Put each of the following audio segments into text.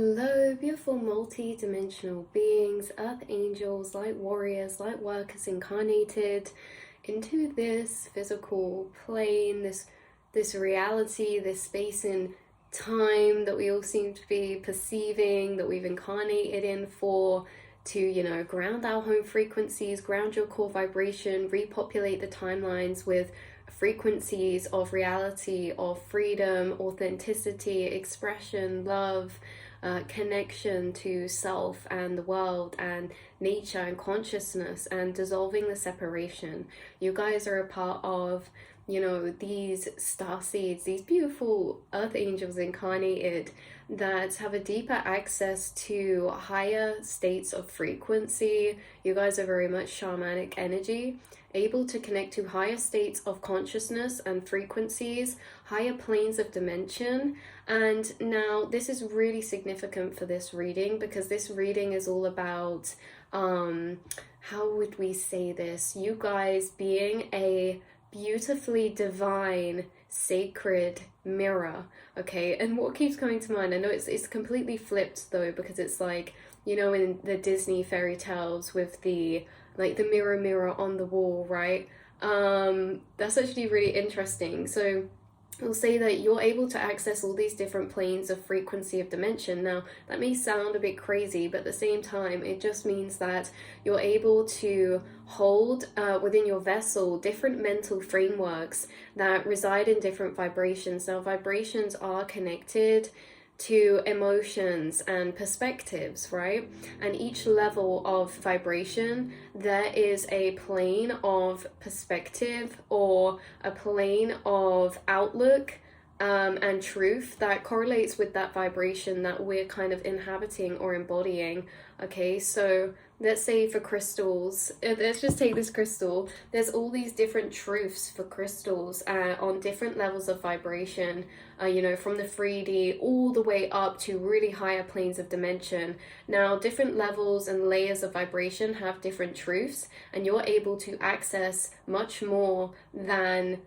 Hello, beautiful multi-dimensional beings, earth angels, light warriors, light workers incarnated into this physical plane, this reality, this space and time that we all seem to be perceiving, that we've incarnated in for to, ground our home frequencies, ground your core vibration, repopulate the timelines with frequencies of reality, of freedom, authenticity, expression, love, connection to self and the world and nature and consciousness, and dissolving the separation. You guys are a part of, these star seeds, these beautiful earth angels incarnated that have a deeper access to higher states of frequency. You guys are very much shamanic energy, able to connect to higher states of consciousness and frequencies, higher planes of dimension. And now this is really significant for this reading, because this reading is all about, how would we say this? You guys being a beautifully divine, sacred mirror, okay? And what keeps coming to mind, I know it's completely flipped though, because it's like, in the Disney fairy tales with the mirror mirror on the wall, right? That's actually really interesting. So we'll say that you're able to access all these different planes of frequency of dimension. Now, that may sound a bit crazy, but at the same time, it just means that you're able to hold within your vessel different mental frameworks that reside in different vibrations. Now, vibrations are connected to emotions and perspectives, right? And each level of vibration, there is a plane of perspective or a plane of outlook and truth that correlates with that vibration that we're kind of inhabiting or embodying. Okay, so let's say for crystals, let's just take this crystal. There's all these different truths for crystals on different levels of vibration, from the 3D all the way up to really higher planes of dimension. Now, different levels and layers of vibration have different truths, and you're able to access much more than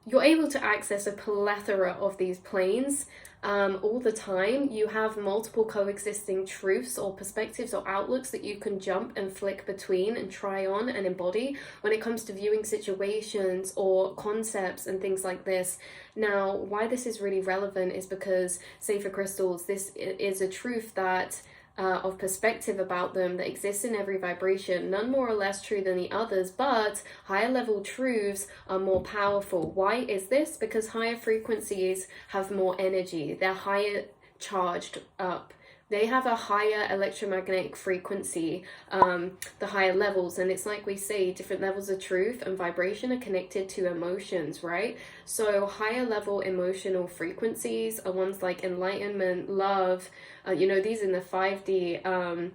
you're able to access a plethora of these planes all the time. You have multiple coexisting truths or perspectives or outlooks that you can jump and flick between and try on and embody when it comes to viewing situations or concepts and things like this. Now, why this is really relevant is because, say for crystals, this is a truth that of perspective about them that exists in every vibration, none more or less true than the others, but higher level truths are more powerful. Why is this? Because higher frequencies have more energy, they're higher charged up. They have a higher electromagnetic frequency, the higher levels. And it's like we say, different levels of truth and vibration are connected to emotions, right? So higher level emotional frequencies are ones like enlightenment, love, these in the 5D,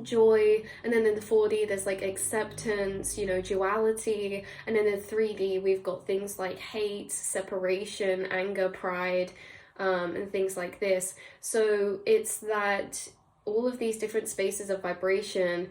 joy. And then in the 4D there's like acceptance, duality. And then in 3D we've got things like hate, separation, anger, pride, and things like this. So it's that all of these different spaces of vibration,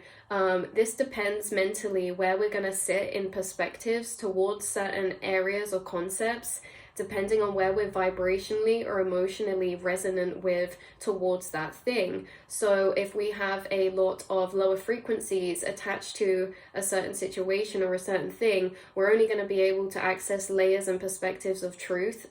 this depends mentally where we're going to sit in perspectives towards certain areas or concepts, depending on where we're vibrationally or emotionally resonant with towards that thing. So if we have a lot of lower frequencies attached to a certain situation or a certain thing, we're only going to be able to access layers and perspectives of truth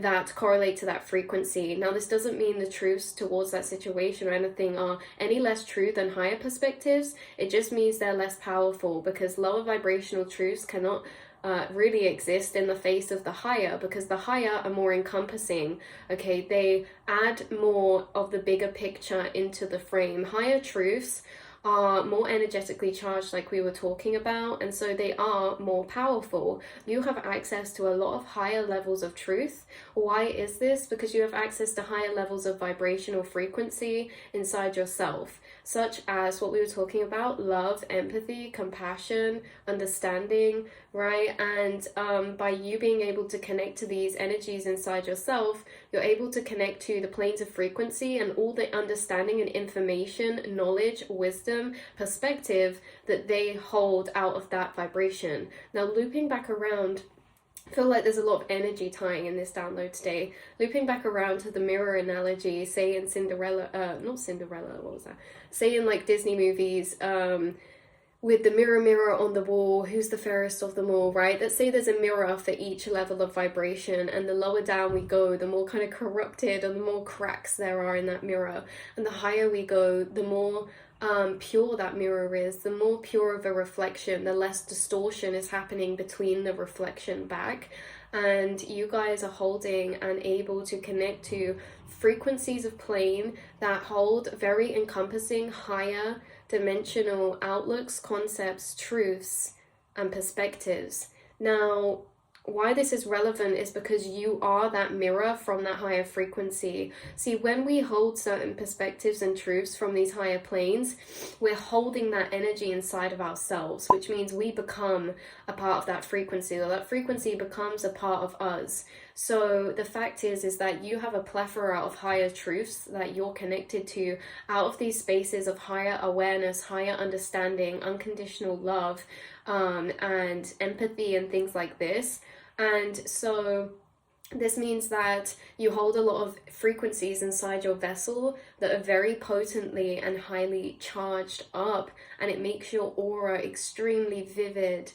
that correlate to that frequency. Now, this doesn't mean the truths towards that situation or anything are any less true than higher perspectives. It just means they're less powerful, because lower vibrational truths cannot really exist in the face of the higher, because the higher are more encompassing. Okay, they add more of the bigger picture into the frame. Higher truths are more energetically charged, like we were talking about, and so they are more powerful. You have access to a lot of higher levels of truth. Why is this? Because you have access to higher levels of vibrational frequency inside yourself, such as what we were talking about: love, empathy, compassion, understanding, right? And by you being able to connect to these energies inside yourself, you're able to connect to the planes of frequency and all the understanding and information, knowledge, wisdom, perspective that they hold out of that vibration. Now, looping back around feel like there's a lot of energy tying in this download today. Looping back around to the mirror analogy, say in Cinderella, not Cinderella, what was that? Say in like Disney movies, with the mirror on the wall, who's the fairest of them all, right? Let's say there's a mirror for each level of vibration, and the lower down we go, the more kind of corrupted and the more cracks there are in that mirror. And the higher we go, the more pure that mirror is, the more pure of a reflection, the less distortion is happening between the reflection back. And you guys are holding and able to connect to frequencies of plane that hold very encompassing higher dimensional outlooks, concepts, truths, and perspectives. Now, why this is relevant is because you are that mirror from that higher frequency. See, when we hold certain perspectives and truths from these higher planes, we're holding that energy inside of ourselves, which means we become a part of that frequency, or that frequency becomes a part of us. So the fact is that you have a plethora of higher truths that you're connected to out of these spaces of higher awareness, higher understanding, unconditional love, and empathy and things like this. And so this means that you hold a lot of frequencies inside your vessel that are very potently and highly charged up, and it makes your aura extremely vivid,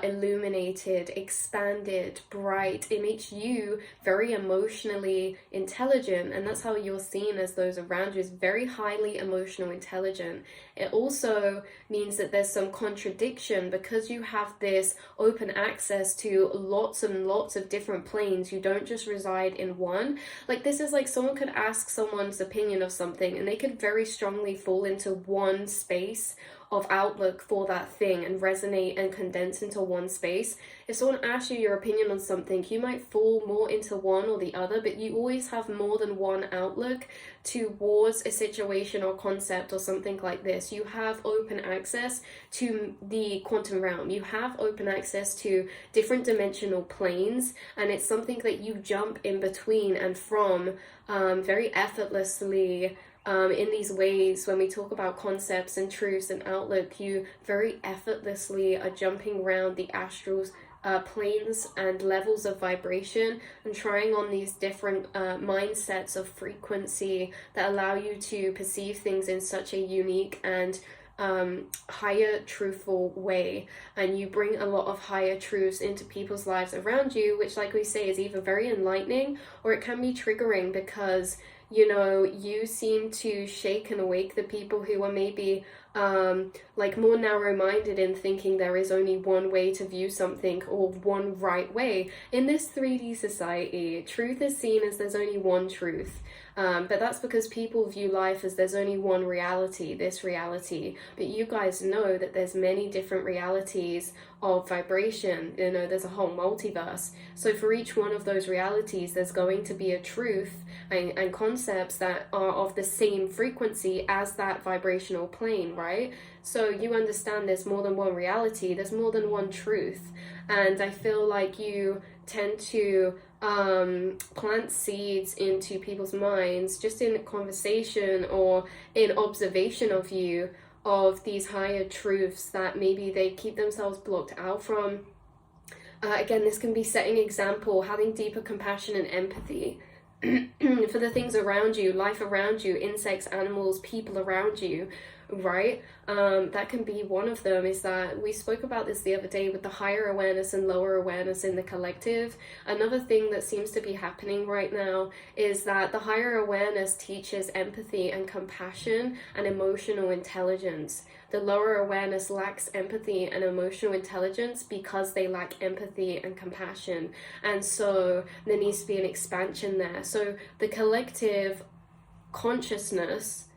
illuminated, expanded, bright. It makes you very emotionally intelligent, and that's how you're seen as those around you, is very highly emotional intelligent. It also means that there's some contradiction because you have this open access to lots and lots of different planes. You don't just reside in one. Like, this is like someone could ask someone's opinion of something and they could very strongly fall into one space of outlook for that thing and resonate and condense into one space. If someone asks you your opinion on something, you might fall more into one or the other, but you always have more than one outlook towards a situation or concept or something like this. You have open access to the quantum realm. You have open access to different dimensional planes, and it's something that you jump in between and from very effortlessly. In these ways, when we talk about concepts and truths and outlook, you very effortlessly are jumping around the astral planes and levels of vibration and trying on these different mindsets of frequency that allow you to perceive things in such a unique and higher truthful way. And you bring a lot of higher truths into people's lives around you, which, like we say, is either very enlightening or it can be triggering, because you know, you seem to shake and awake the people who are maybe like more narrow-minded in thinking there is only one way to view something or one right way. In this 3D society, truth is seen as there's only one truth. But that's because people view life as there's only one reality, this reality. But you guys know that there's many different realities of vibration. You know, there's a whole multiverse. So for each one of those realities, there's going to be a truth and concepts that are of the same frequency as that vibrational plane, right? So you understand there's more than one reality, there's more than one truth. And I feel like you tend to plant seeds into people's minds just in conversation or in observation of you, of these higher truths that maybe they keep themselves blocked out from. Again, this can be setting example, having deeper compassion and empathy for the things around you, life around you, insects, animals, people around you, right? That can be one of them. Is that we spoke about this the other day with the higher awareness and lower awareness in the collective. Another thing that seems to be happening right now is that the higher awareness teaches empathy and compassion and emotional intelligence. The lower awareness lacks empathy and emotional intelligence because they lack empathy and compassion. And so there needs to be an expansion there. So the collective consciousness,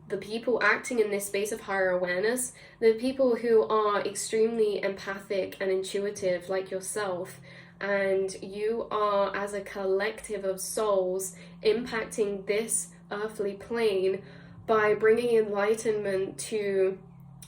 the people acting in this space of higher awareness, the people who are extremely empathic and intuitive like yourself, and you are as a collective of souls impacting this earthly plane by bringing enlightenment to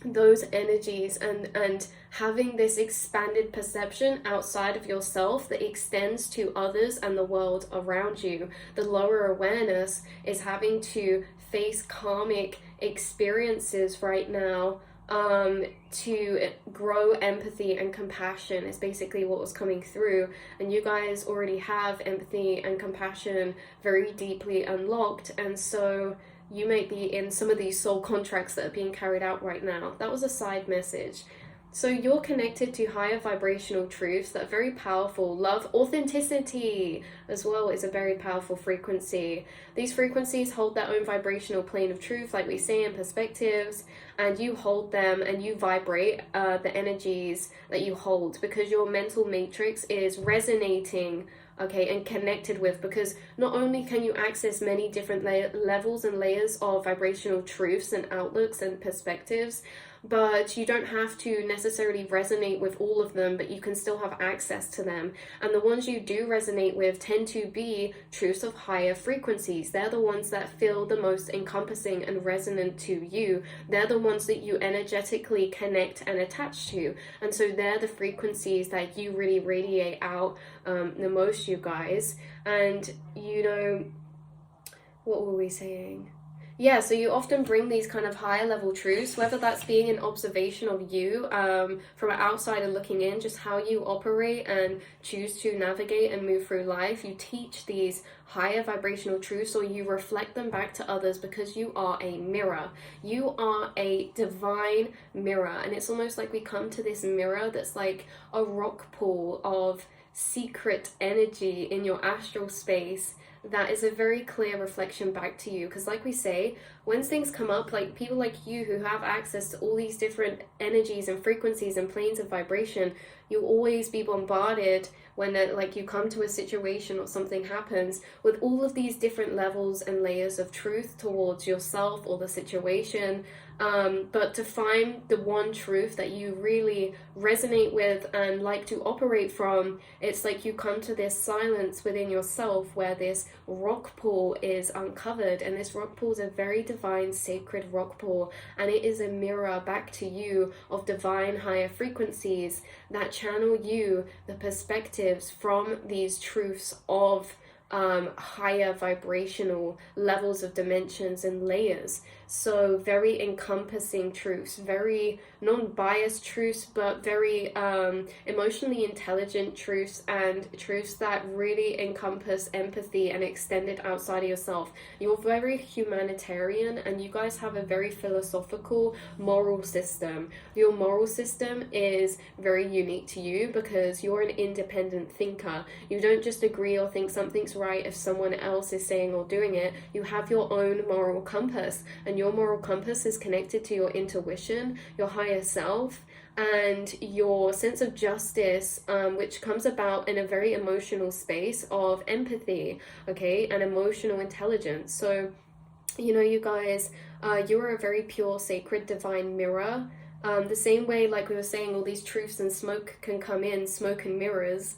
those energies and having this expanded perception outside of yourself that extends to others and the world around you. The lower awareness is having to face karmic experiences right now to grow empathy and compassion is basically what was coming through. And you guys already have empathy and compassion very deeply unlocked, and so you might be in some of these soul contracts that are being carried out right now. That was a side message. So you're connected to higher vibrational truths that are very powerful. Love, authenticity as well is a very powerful frequency. These frequencies hold their own vibrational plane of truth, like we say, in perspectives, and you hold them and you vibrate the energies that you hold, because your mental matrix is resonating, okay, and connected with, because not only can you access many different levels and layers of vibrational truths and outlooks and perspectives, but you don't have to necessarily resonate with all of them, but you can still have access to them. And the ones you do resonate with tend to be truths of higher frequencies. They're the ones that feel the most encompassing and resonant to you. They're the ones that you energetically connect and attach to. And so they're the frequencies that you really radiate out the most, you guys. And, you know, what were we saying? Yeah, so you often bring these kind of higher level truths, whether that's being an observation of you from an outsider looking in, just how you operate and choose to navigate and move through life. You teach these higher vibrational truths, or you reflect them back to others, because you are a mirror. You are a divine mirror, and it's almost like we come to this mirror that's like a rock pool of secret energy in your astral space that is a very clear reflection back to you. Because like we say, when things come up, like people like you who have access to all these different energies and frequencies and planes of vibration, you'll always be bombarded when like you come to a situation or something happens with all of these different levels and layers of truth towards yourself or the situation. But to find the one truth that you really resonate with and like to operate from, it's like you come to this silence within yourself where this rock pool is uncovered, and this rock pool is a very divine, sacred rock pool, and it is a mirror back to you of divine higher frequencies that channel you the perspectives from these truths of higher vibrational levels of dimensions and layers. So very encompassing truths, very non-biased truths, but very emotionally intelligent truths, and truths that really encompass empathy and extend it outside of yourself. You're very humanitarian, and you guys have a very philosophical moral system. Your moral system is very unique to you because you're an independent thinker. You don't just agree or think something's right if someone else is saying or doing it. You have your own moral compass, and your moral compass is connected to your intuition, your higher self, and your sense of justice, which comes about in a very emotional space of empathy, okay, and emotional intelligence. So, you know, you guys, you're a very pure, sacred, divine mirror. The same way, like we were saying, all these truths and smoke can come in, smoke and mirrors.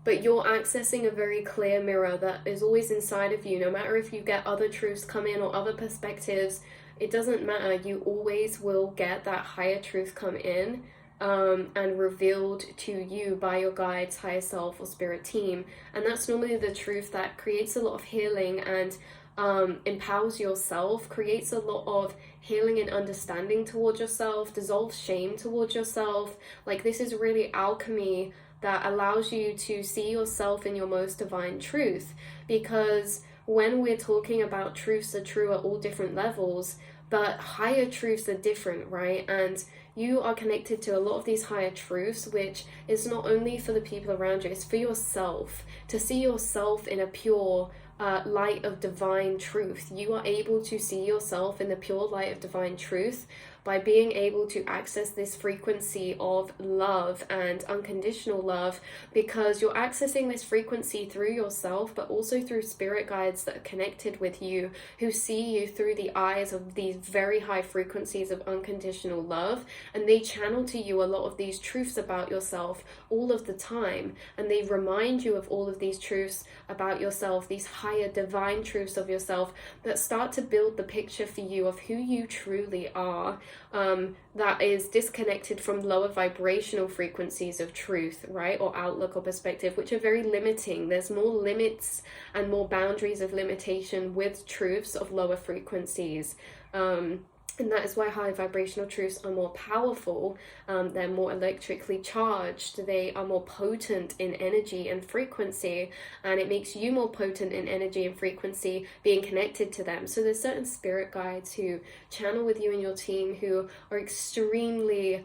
But you're accessing a very clear mirror that is always inside of you. No matter if you get other truths come in or other perspectives, it doesn't matter. You always will get that higher truth come in and revealed to you by your guides, higher self, or spirit team. And that's normally the truth that creates a lot of healing and empowers yourself, creates a lot of healing and understanding towards yourself, dissolves shame towards yourself. Like, this is really alchemy that allows you to see yourself in your most divine truth. Because when we're talking about truths are true at all different levels, but higher truths are different, right? And you are connected to a lot of these higher truths, which is not only for the people around you, it's for yourself, to see yourself in a pure light of divine truth. You are able to see yourself in the pure light of divine truth by being able to access this frequency of love and unconditional love, because you're accessing this frequency through yourself, but also through spirit guides that are connected with you, who see you through the eyes of these very high frequencies of unconditional love, and they channel to you a lot of these truths about yourself all of the time, and they remind you of all of these truths about yourself, these higher divine truths of yourself that start to build the picture for you of who you truly are, that is disconnected from lower vibrational frequencies of truth, right, or outlook or perspective, which are very limiting. There's more limits and more boundaries of limitation with truths of lower frequencies. And that is why high vibrational truths are more powerful. They're more electrically charged. They are more potent in energy and frequency. And it makes you more potent in energy and frequency being connected to them. So there's certain spirit guides who channel with you and your team who are extremely,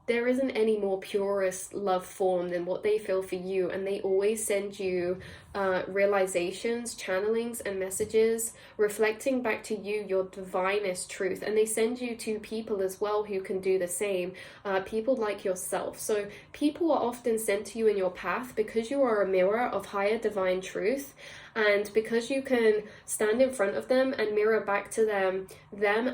there isn't any more purest love form than what they feel for you, and they always send you realizations, channelings, and messages reflecting back to you your divinest truth. And they send you to people as well who can do the same, people like yourself. So people are often sent to you in your path because you are a mirror of higher divine truth, and because you can stand in front of them and mirror back to them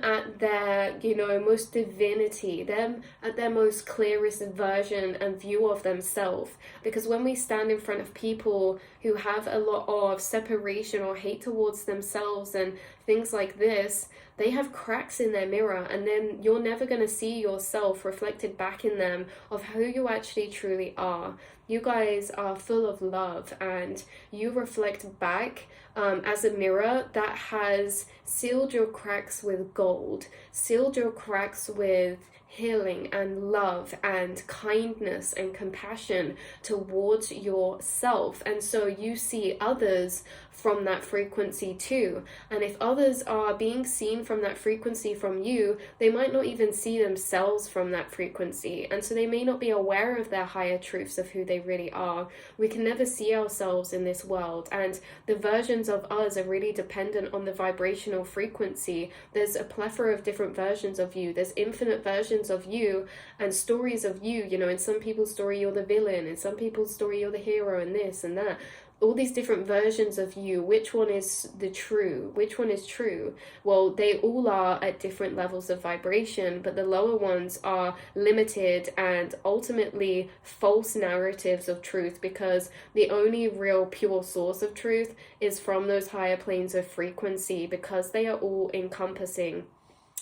at their, most divinity, them at their most clearest version and view of themselves. Because when we stand in front of people who have a lot of separation or hate towards themselves and things like this, they have cracks in their mirror, and then you're never going to see yourself reflected back in them of who you actually truly are. You guys are full of love, and you reflect back as a mirror that has sealed your cracks with gold, sealed your cracks with healing and love and kindness and compassion towards yourself. And so you see others from that frequency too. And if others are being seen from that frequency from you, they might not even see themselves from that frequency. And so they may not be aware of their higher truths of who they really are. We can never see ourselves in this world. And the versions of us are really dependent on the vibrational frequency. There's a plethora of different versions of you. There's infinite versions of you and stories of you. In some people's story, you're the villain. In some people's story, you're the hero, and this and that. All these different versions of you. Which one is the true? Which one is true? Well, they all are at different levels of vibration, but the lower ones are limited and ultimately false narratives of truth, because the only real pure source of truth is from those higher planes of frequency, because they are all encompassing.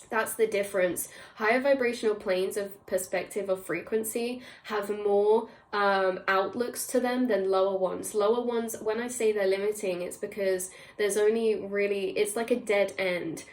That's the difference. Higher vibrational planes of perspective of frequency have more outlooks to them than lower ones. Lower ones, when I say they're limiting, it's because there's only really, it's like a dead end.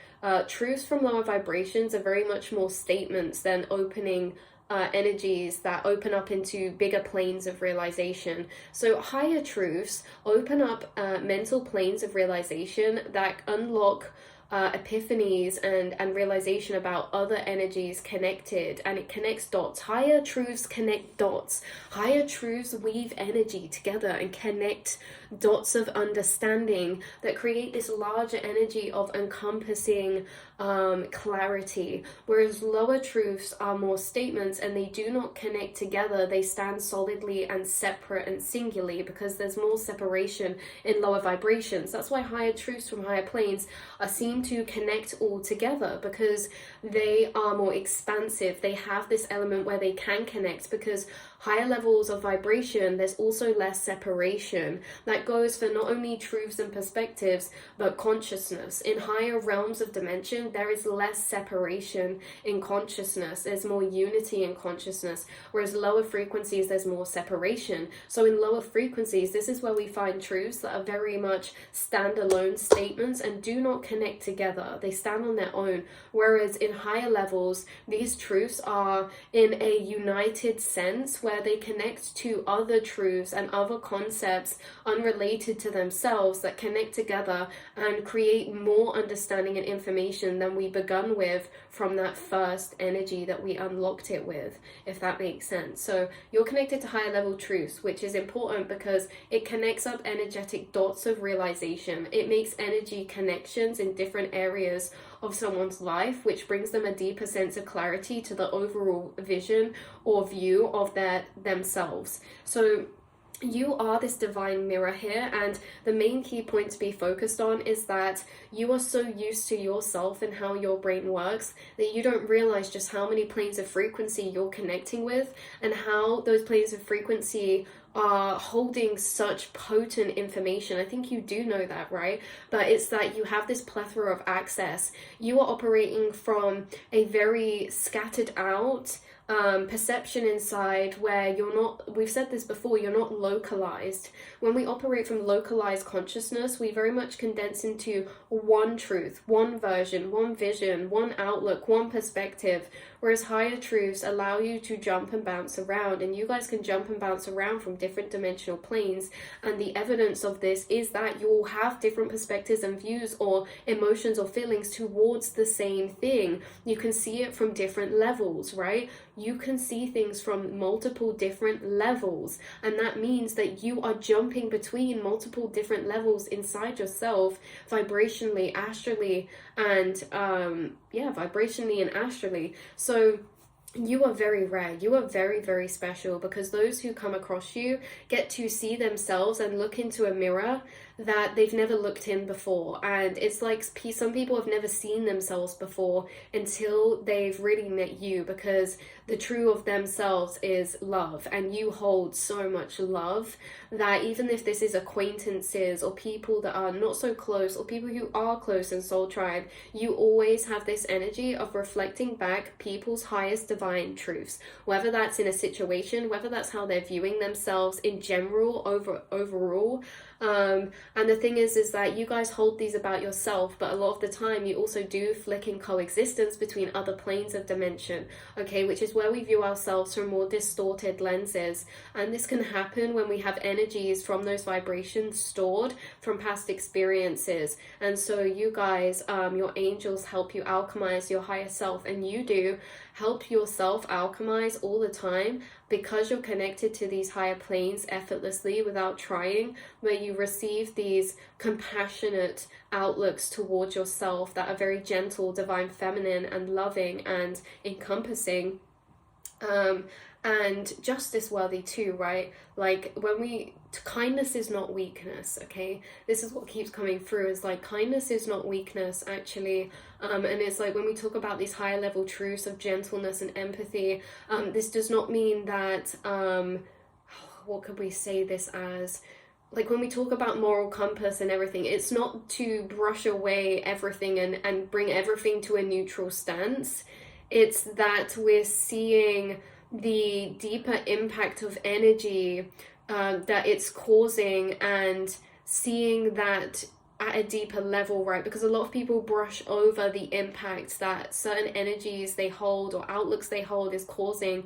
Truths from lower vibrations are very much more statements than opening energies that open up into bigger planes of realization. So higher truths open up mental planes of realization that unlock epiphanies and realization about other energies connected, and it connects dots. Higher truths connect dots. Higher truths weave energy together and connect dots of understanding that create this larger energy of encompassing clarity, whereas lower truths are more statements and they do not connect together. They stand solidly and separate and singularly because there's more separation in lower vibrations. That's why higher truths from higher planes are seen to connect all together, because they are more expansive. They have this element where they can connect, because higher levels of vibration, there's also less separation. That goes for not only truths and perspectives, but consciousness. In higher realms of dimension, there is less separation in consciousness. There's more unity in consciousness, whereas lower frequencies, there's more separation. So in lower frequencies, this is where we find truths that are very much standalone statements and do not connect together. They stand on their own. Whereas in higher levels, these truths are in a united sense where they connect to other truths and other concepts unrelated to themselves that connect together and create more understanding and information than we begun with from that first energy that we unlocked it with, if that makes sense. So you're connected to higher level truths, which is important because it connects up energetic dots of realization. It makes energy connections in different areas of someone's life, which brings them a deeper sense of clarity to the overall vision or view of themselves. So you are this divine mirror here, and the main key point to be focused on is that you are so used to yourself and how your brain works that you don't realize just how many planes of frequency you're connecting with and how those planes of frequency are holding such potent information. I think you do know that, right? But it's that you have this plethora of access. You are operating from a very scattered out perception inside where you're not, we've said this before, you're not localized. When we operate from localized consciousness, we very much condense into one truth, one version, one vision, one outlook, one perspective, whereas higher truths allow you to jump and bounce around, and you guys can jump and bounce around from different dimensional planes, and the evidence of this is that you'll have different perspectives and views or emotions or feelings towards the same thing. You can see it from different levels, right? You can see things from multiple different levels, and that means that you are jumping between multiple different levels inside yourself, vibrationally, astrally, and vibrationally and astrally. So you are very rare. You are very, very special, because those who come across you get to see themselves and look into a mirror that they've never looked in before. And it's like some people have never seen themselves before until they've really met you, because the true of themselves is love, and you hold so much love that even if this is acquaintances or people that are not so close or people who are close in soul tribe, you always have this energy of reflecting back people's highest divine truths, whether that's in a situation, whether that's how they're viewing themselves in general, overall. And the thing is that you guys hold these about yourself, but a lot of the time you also do flick in coexistence between other planes of dimension, okay, which is where we view ourselves from more distorted lenses. And this can happen when we have energies from those vibrations stored from past experiences. And so you guys, your angels help you alchemize your higher self, and you do help yourself alchemize all the time, because you're connected to these higher planes effortlessly without trying, where you receive these compassionate outlooks towards yourself that are very gentle, divine feminine, and loving and encompassing. And justice worthy too, right? Like kindness is not weakness, okay? This is what keeps coming through, is like kindness is not weakness, actually. And it's like when we talk about these higher level truths of gentleness and empathy, this does not mean that, what could we say this as? Like when we talk about moral compass and everything, it's not to brush away everything and bring everything to a neutral stance. It's that we're seeing the deeper impact of energy that it's causing, and seeing that at a deeper level, right? Because a lot of people brush over the impact that certain energies they hold or outlooks they hold is causing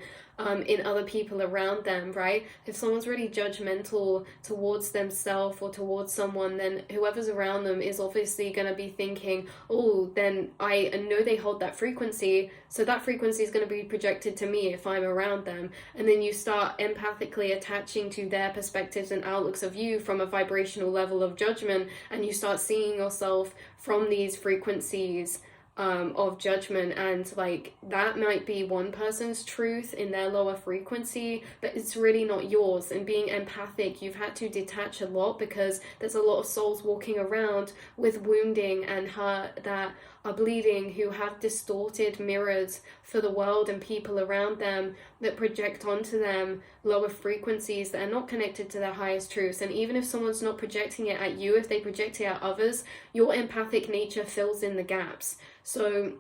in other people around them, right? If someone's really judgmental towards themselves or towards someone, then whoever's around them is obviously going to be thinking, oh, then I know they hold that frequency, so that frequency is going to be projected to me if I'm around them. And then you start empathically attaching to their perspectives and outlooks of you from a vibrational level of judgment, and you start seeing yourself from these frequencies of judgment, and like that might be one person's truth in their lower frequency, but it's really not yours. And being empathic, you've had to detach a lot, because there's a lot of souls walking around with wounding and hurt that are bleeding, who have distorted mirrors for the world and people around them that project onto them lower frequencies that are not connected to their highest truths. And even if someone's not projecting it at you, if they project it at others, your empathic nature fills in the gaps. So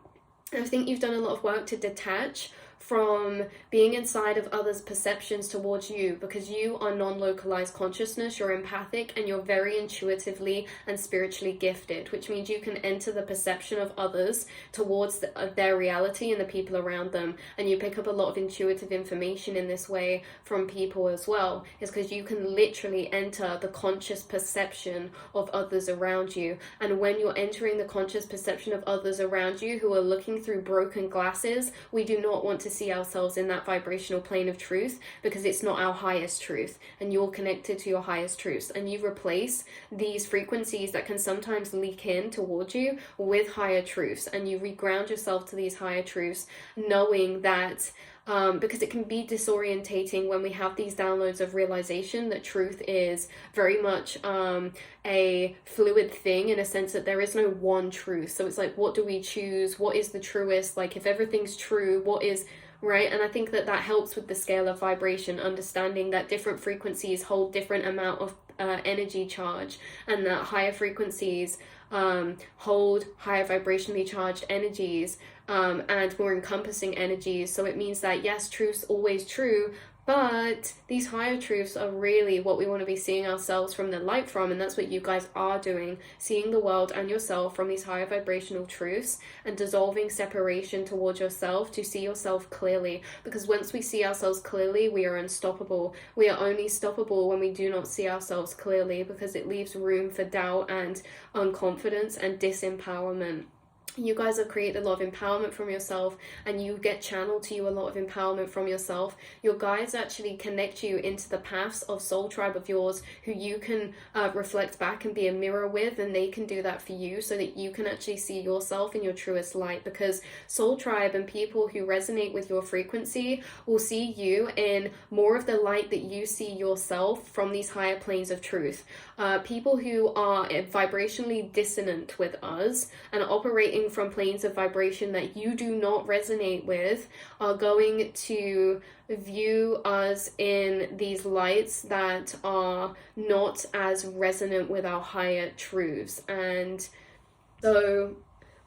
I think you've done a lot of work to detach from being inside of others' perceptions towards you, because you are non-localized consciousness, you're empathic, and you're very intuitively and spiritually gifted, which means you can enter the perception of others towards their reality and the people around them, and you pick up a lot of intuitive information in this way from people as well. Is because you can literally enter the conscious perception of others around you, and when you're entering the conscious perception of others around you who are looking through broken glasses, we do not want to see ourselves in that vibrational plane of truth, because it's not our highest truth, and you're connected to your highest truths, and you replace these frequencies that can sometimes leak in towards you with higher truths, and you reground yourself to these higher truths, knowing that because it can be disorientating when we have these downloads of realization that truth is very much a fluid thing, in a sense that there is no one truth. So it's like, what do we choose? What is the truest? Like, if everything's true, what is right? And I think that helps with the scale of vibration, understanding that different frequencies hold different amount of energy charge, and that higher frequencies hold higher vibrationally charged energies, and more encompassing energies. So it means that yes, truth's always true, but these higher truths are really what we want to be seeing ourselves from the light from, and that's what you guys are doing, seeing the world and yourself from these higher vibrational truths and dissolving separation towards yourself to see yourself clearly. Because once we see ourselves clearly, we are unstoppable. We are only stoppable when we do not see ourselves clearly, because it leaves room for doubt and unconfidence and disempowerment. You guys have created a lot of empowerment from yourself, and you get channeled to you a lot of empowerment from yourself. Your guides actually connect you into the paths of soul tribe of yours, who you can reflect back and be a mirror with, and they can do that for you so that you can actually see yourself in your truest light. Because soul tribe and people who resonate with your frequency will see you in more of the light that you see yourself from these higher planes of truth. People who are vibrationally dissonant with us and operating from planes of vibration that you do not resonate with are going to view us in these lights that are not as resonant with our higher truths. And so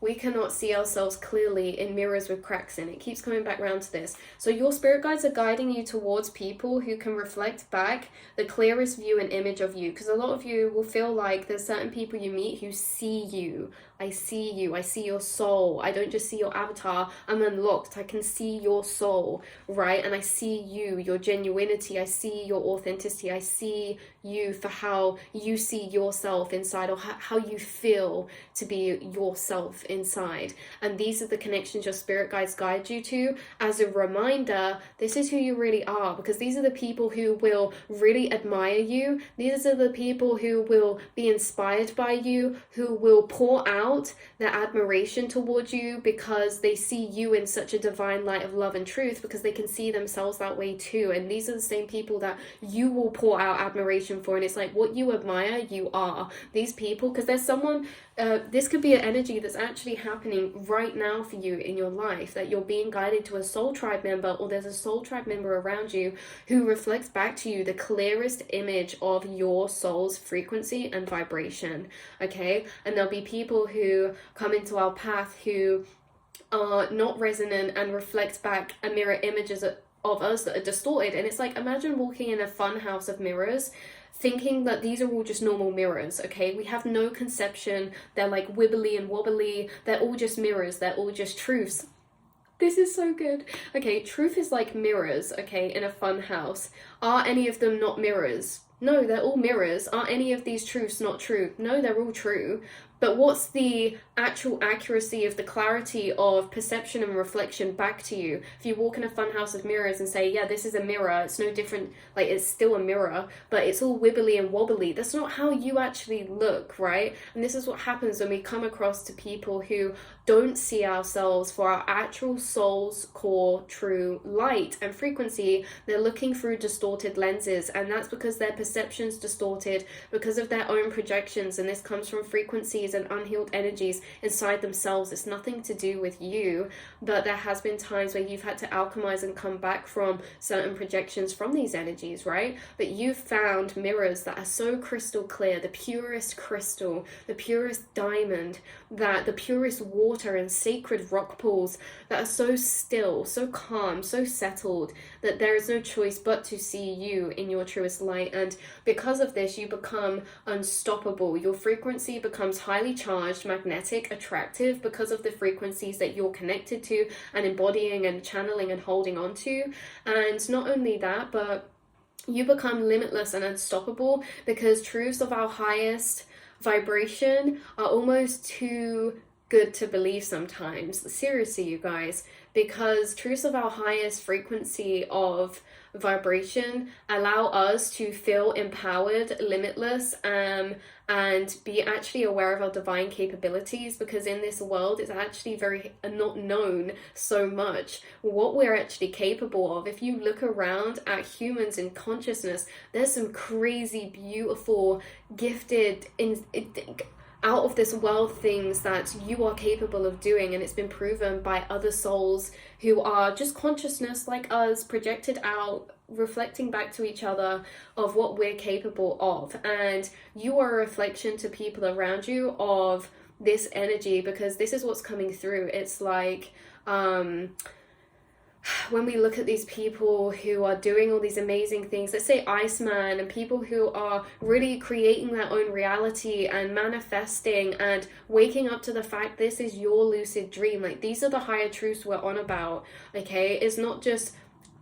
we cannot see ourselves clearly in mirrors with cracks in. It keeps coming back around to this. So your spirit guides are guiding you towards people who can reflect back the clearest view and image of you. Because a lot of you will feel like there's certain people you meet who see you. I see you. I see your soul. I don't just see your avatar. I'm unlocked. I can see your soul, right? And I see you, your genuinity. I see your authenticity. I see you for how you see yourself inside, or how you feel to be yourself inside. And these are the connections your spirit guides guide you to as a reminder, this is who you really are. Because these are the people who will really admire you. These are the people who will be inspired by you, who will pour out their admiration towards you because they see you in such a divine light of love and truth, because they can see themselves that way too. And these are the same people that you will pour out admiration for. And it's like, what you admire, you are. These people, because there's someone, this could be an energy that's actually happening right now for you in your life, that you're being guided to a soul tribe member, or there's a soul tribe member around you who reflects back to you the clearest image of your soul's frequency and vibration. Okay, and there'll be people who come into our path who are not resonant and reflect back a mirror images of us that are distorted. And it's like, imagine walking in a funhouse of mirrors thinking that these are all just normal mirrors. Okay, we have no conception they're like wibbly and wobbly. They're all just mirrors. They're all just truths. This is so good. Okay, truth is like mirrors, okay, in a fun house. Are any of them not mirrors? No, they're all mirrors. Are any of these truths not true? No, they're all true. But what's the actual accuracy of the clarity of perception and reflection back to you? If you walk in a fun house of mirrors and say, yeah, this is a mirror, it's no different, like it's still a mirror, but it's all wibbly and wobbly. That's not how you actually look, right? And this is what happens when we come across to people who don't see ourselves for our actual soul's core true light and frequency. They're looking through distorted lenses, and that's because their perception's distorted because of their own projections. And this comes from frequencies and unhealed energies inside themselves. It's nothing to do with you, but there has been times where you've had to alchemize and come back from certain projections from these energies, right? But you've found mirrors that are so crystal clear, the purest crystal, the purest diamond, that the purest water and sacred rock pools that are so still, so calm, so settled, that there is no choice but to see you in your truest light. And because of this, you become unstoppable. Your frequency becomes highly charged, magnetic, attractive, because of the frequencies that you're connected to and embodying and channeling and holding on to. And not only that, but you become limitless and unstoppable, because truths of our highest vibration are almost too good to believe sometimes. Seriously, you guys, because truths of our highest frequency of vibration allow us to feel empowered, limitless, and be actually aware of our divine capabilities, because in this world it's actually very not known so much what we're actually capable of. If you look around at humans in consciousness, there's some crazy, beautiful, gifted out of this world things that you are capable of doing, and it's been proven by other souls who are just consciousness like us, projected out, reflecting back to each other of what we're capable of. And you are a reflection to people around you of this energy, because this is what's coming through. It's like when we look at these people who are doing all these amazing things, let's say Iceman, and people who are really creating their own reality and manifesting and waking up to the fact this is your lucid dream. Like, these are the higher truths we're on about, okay? It's not just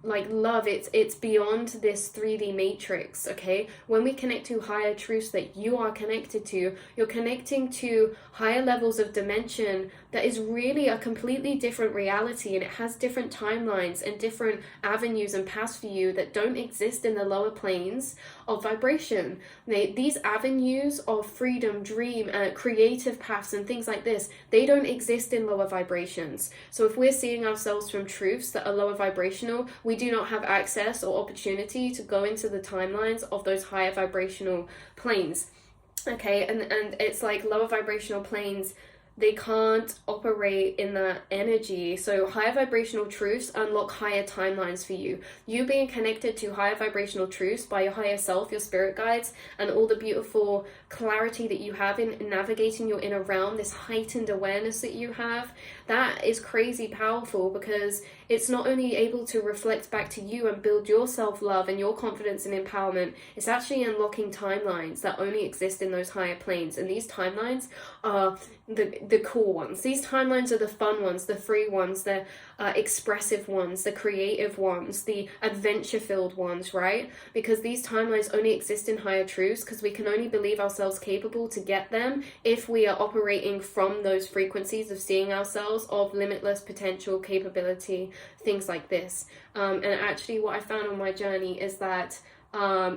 like love, it's beyond this 3D matrix, okay? When we connect to higher truths that you are connected to, you're connecting to higher levels of dimension that is really a completely different reality, and it has different timelines and different avenues and paths for you that don't exist in the lower planes of vibration. These avenues of freedom, dream, creative paths and things like this, they don't exist in lower vibrations. So if we're seeing ourselves from truths that are lower vibrational, we do not have access or opportunity to go into the timelines of those higher vibrational planes. Okay, and it's like lower vibrational planes, they can't operate in that energy. So higher vibrational truths unlock higher timelines for you. You being connected to higher vibrational truths by your higher self, your spirit guides, and all the beautiful clarity that you have in navigating your inner realm, this heightened awareness that you have, that is crazy powerful, because it's not only able to reflect back to you and build your self-love and your confidence and empowerment, it's actually unlocking timelines that only exist in those higher planes. And these timelines are the cool ones. These timelines are the fun ones, the free ones, the expressive ones, the creative ones, the adventure-filled ones, right? Because these timelines only exist in higher truths, because we can only believe ourselves capable to get them if we are operating from those frequencies of seeing ourselves of limitless potential, capability, things like this. And actually what I found on my journey is that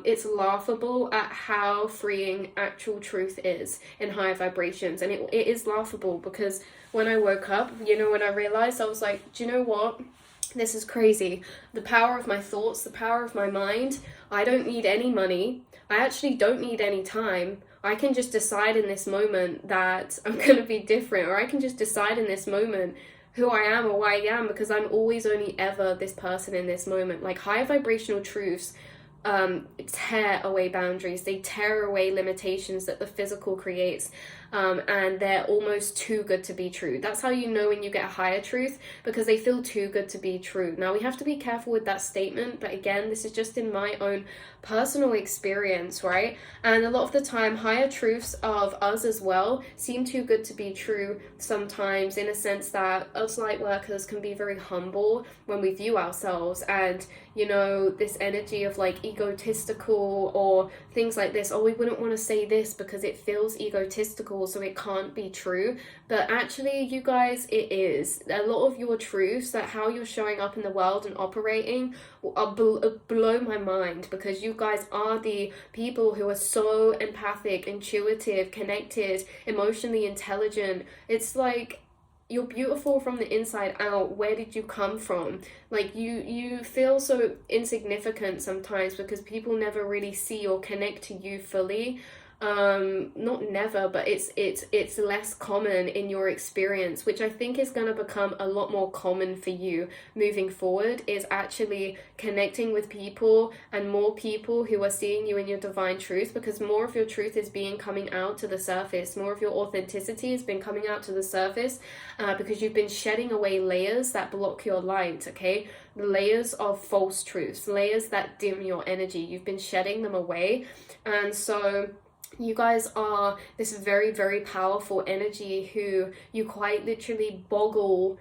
it's laughable at how freeing actual truth is in higher vibrations. And it is laughable, because when I woke up, when I realized, I was like, do you know what? This is crazy. The power of my thoughts, the power of my mind. I don't need any money. I actually don't need any time. I can just decide in this moment that I'm going to be different, or I can just decide in this moment who I am or why I am, because I'm always only ever this person in this moment. Like, higher vibrational truths tear away boundaries, they tear away limitations that the physical creates, and they're almost too good to be true. That's how you know when you get a higher truth, because they feel too good to be true. Now, we have to be careful with that statement, but again, this is just in my own personal experience, right? And a lot of the time, higher truths of us as well seem too good to be true sometimes, in a sense that us light workers can be very humble when we view ourselves, and this energy of like egotistical or things like this. Oh, we wouldn't want to say this because it feels egotistical, so it can't be true. But actually, you guys, it is. A lot of your truths, that how you're showing up in the world and operating, blow my mind, because you guys are the people who are so empathic, intuitive, connected, emotionally intelligent. It's like, you're beautiful from the inside out. Where did you come from? Like, you feel so insignificant sometimes because people never really see or connect to you fully. Not never, but it's less common in your experience, which I think is going to become a lot more common for you moving forward, is actually connecting with people, and more people who are seeing you in your divine truth, because more of your truth is coming out to the surface. More of your authenticity has been coming out to the surface, because you've been shedding away layers that block your light, okay? The layers of false truths, layers that dim your energy. You've been shedding them away. And so you guys are this very, very powerful energy who you quite literally boggle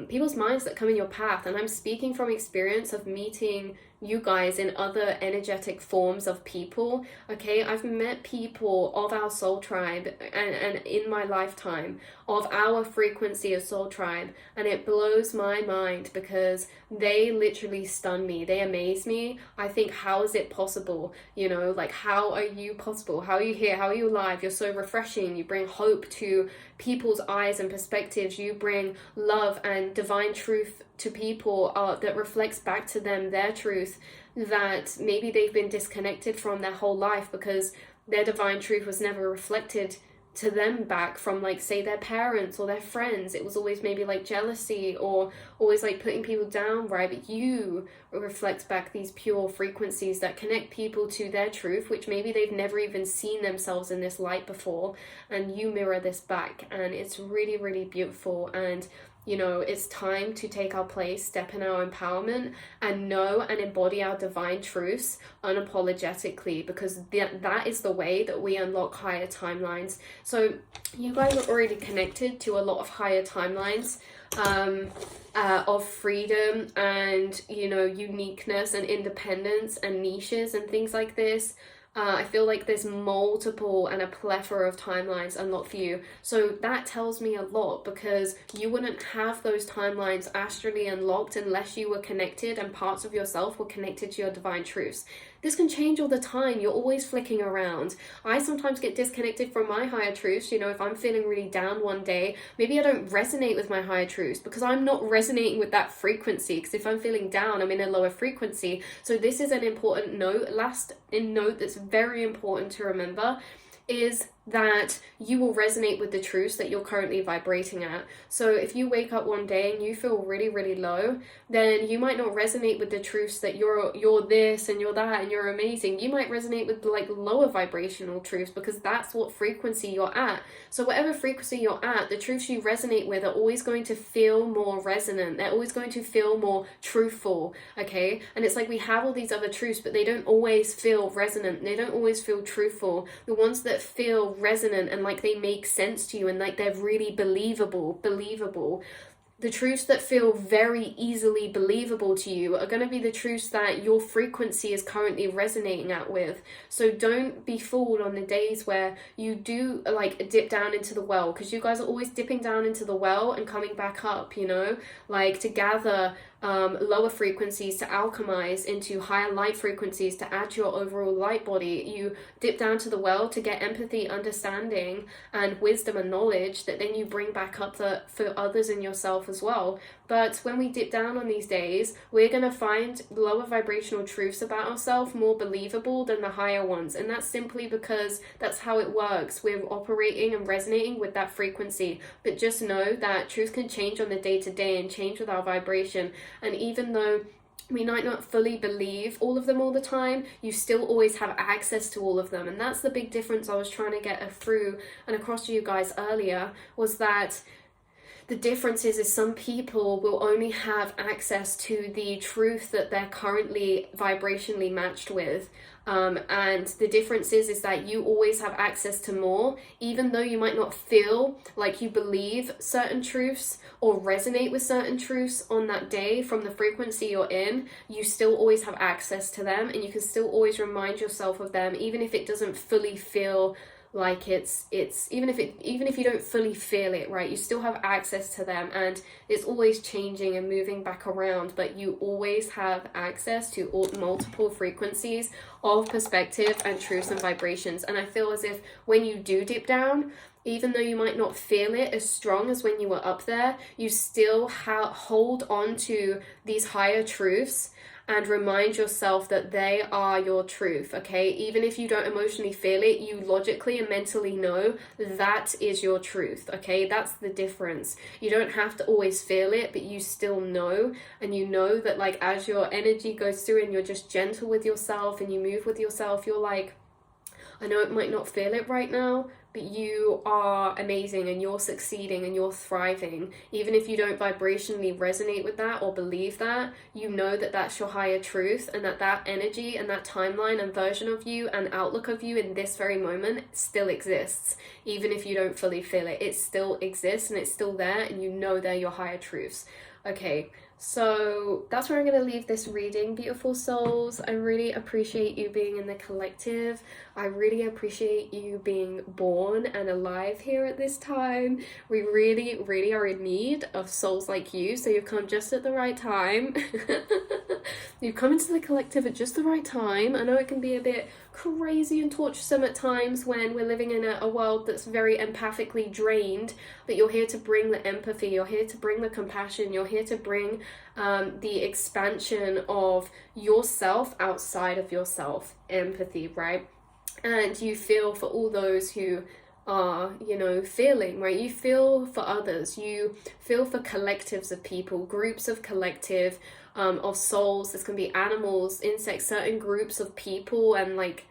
people's minds that come in your path. And I'm speaking from experience of meeting you guys in other energetic forms of people, okay? I've met people of our soul tribe and in my lifetime of our frequency of soul tribe, and it blows my mind because they literally stun me. They amaze me. I think, how is it possible? Like, how are you possible? How are you here? How are you alive? You're so refreshing. You bring hope to people's eyes and perspectives. You bring love and divine truth to people that reflects back to them their truth that maybe they've been disconnected from their whole life because their divine truth was never reflected to them back from, like, say their parents or their friends. It was always maybe like jealousy or always like putting people down, right? But you reflect back these pure frequencies that connect people to their truth, which maybe they've never even seen themselves in this light before, and you mirror this back, and it's really, really beautiful. And you know, it's time to take our place, step in our empowerment, and know and embody our divine truths unapologetically, because that is the way that we unlock higher timelines. So you guys are already connected to a lot of higher timelines of freedom and, you know, uniqueness and independence and niches and things like this. I feel like there's multiple and a plethora of timelines unlocked for you. So that tells me a lot, because you wouldn't have those timelines astrally unlocked unless you were connected and parts of yourself were connected to your divine truths. This can change all the time. You're always flicking around. I sometimes get disconnected from my higher truths. You know, if I'm feeling really down one day, maybe I don't resonate with my higher truths because I'm not resonating with that frequency. Because if I'm feeling down, I'm in a lower frequency. So this is an important note. Last note that's very important to remember is that you will resonate with the truths that you're currently vibrating at. So if you wake up one day and you feel really, really low, then you might not resonate with the truths that you're this and you're that and you're amazing. You might resonate with like lower vibrational truths, because that's what frequency you're at. So whatever frequency you're at, the truths you resonate with are always going to feel more resonant. They're always going to feel more truthful, okay? And it's like we have all these other truths, but they don't always feel resonant. They don't always feel truthful. The ones that feel resonant and like they make sense to you and like they're really believable, the truths that feel very easily believable to you are going to be the truths that your frequency is currently resonating at with. So don't be fooled on the days where you do like dip down into the well, because you guys are always dipping down into the well and coming back up, you know, like to gather lower frequencies, to alchemize into higher light frequencies, to add to your overall light body. You dip down to the well to get empathy, understanding, and wisdom and knowledge that then you bring back up for others and yourself as well. But when we dip down on these days, we're going to find lower vibrational truths about ourselves more believable than the higher ones. And that's simply because that's how it works. We're operating and resonating with that frequency. But just know that truth can change on the day-to-day and change with our vibration. And even though we might not fully believe all of them all the time, you still always have access to all of them. And that's the big difference I was trying to get through and across to you guys earlier, was that the difference is some people will only have access to the truth that they're currently vibrationally matched with. And the difference is that you always have access to more, even though you might not feel like you believe certain truths or resonate with certain truths on that day from the frequency you're in. You still always have access to them, and you can still always remind yourself of them, even if it doesn't fully feel like it's even if you don't fully feel it, right? You still have access to them, and it's always changing and moving back around, but you always have access to multiple frequencies of perspective and truths and vibrations. And I feel as if when you do dip down, even though you might not feel it as strong as when you were up there, you still hold on to these higher truths and remind yourself that they are your truth, okay? Even if you don't emotionally feel it, you logically and mentally know that is your truth, okay? That's the difference. You don't have to always feel it, but you still know, and you know that like as your energy goes through and you're just gentle with yourself and you move with yourself, you're like, I know it might not feel it right now, but you are amazing and you're succeeding and you're thriving. Even if you don't vibrationally resonate with that or believe that, you know that that's your higher truth, and that energy and that timeline and version of you and outlook of you in this very moment still exists. Even if you don't fully feel it, it still exists and it's still there, and you know they're your higher truths. Okay, so that's where I'm going to leave this reading, beautiful souls. I really appreciate you being in the collective. I really appreciate you being born and alive here at this time. We really, really are in need of souls like you, so you've come just at the right time. You've come into the collective at just the right time. I know it can be a bit crazy and torturesome at times when we're living in a world that's very empathically drained, but you're here to bring the empathy, you're here to bring the compassion, you're here to bring the expansion of yourself outside of yourself, empathy, right? And you feel for all those who are, you know, feeling, right? You feel for others, you feel for collectives of people, groups of collective, of souls. This can be animals, insects, certain groups of people, and like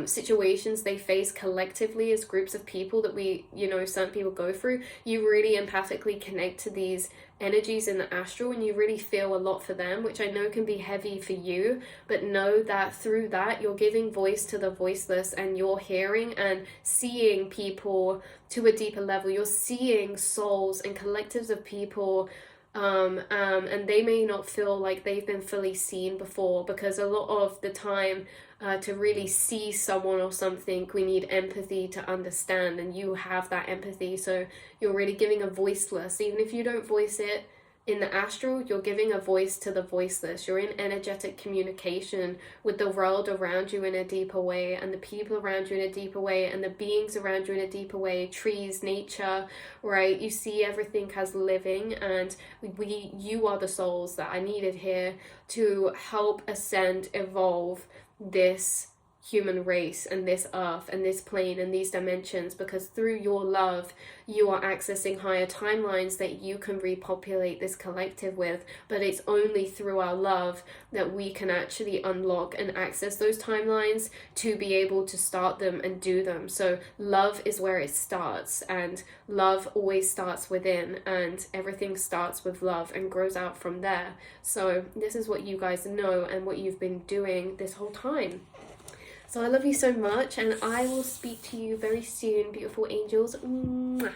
situations they face collectively as groups of people that we, you know, certain people go through. You really empathically connect to these energies in the astral, and you really feel a lot for them, which I know can be heavy for you, but know that through that you're giving voice to the voiceless, and you're hearing and seeing people to a deeper level. You're seeing souls and collectives of people, and they may not feel like they've been fully seen before, because a lot of the time, to really see someone or something, we need empathy to understand, and you have that empathy, so you're really giving a voiceless. Even if you don't voice it in the astral, you're giving a voice to the voiceless. You're in energetic communication with the world around you in a deeper way, and the people around you in a deeper way, and the beings around you in a deeper way. Trees, nature, right? You see everything as living, and you are the souls that I needed here to help ascend, evolve this human race and this earth and this plane and these dimensions, because through your love you are accessing higher timelines that you can repopulate this collective with. But it's only through our love that we can actually unlock and access those timelines to be able to start them and do them. So love is where it starts, and love always starts within, and everything starts with love and grows out from there. So this is what you guys know and what you've been doing this whole time. So I love you so much, and I will speak to you very soon, beautiful angels. Mwah.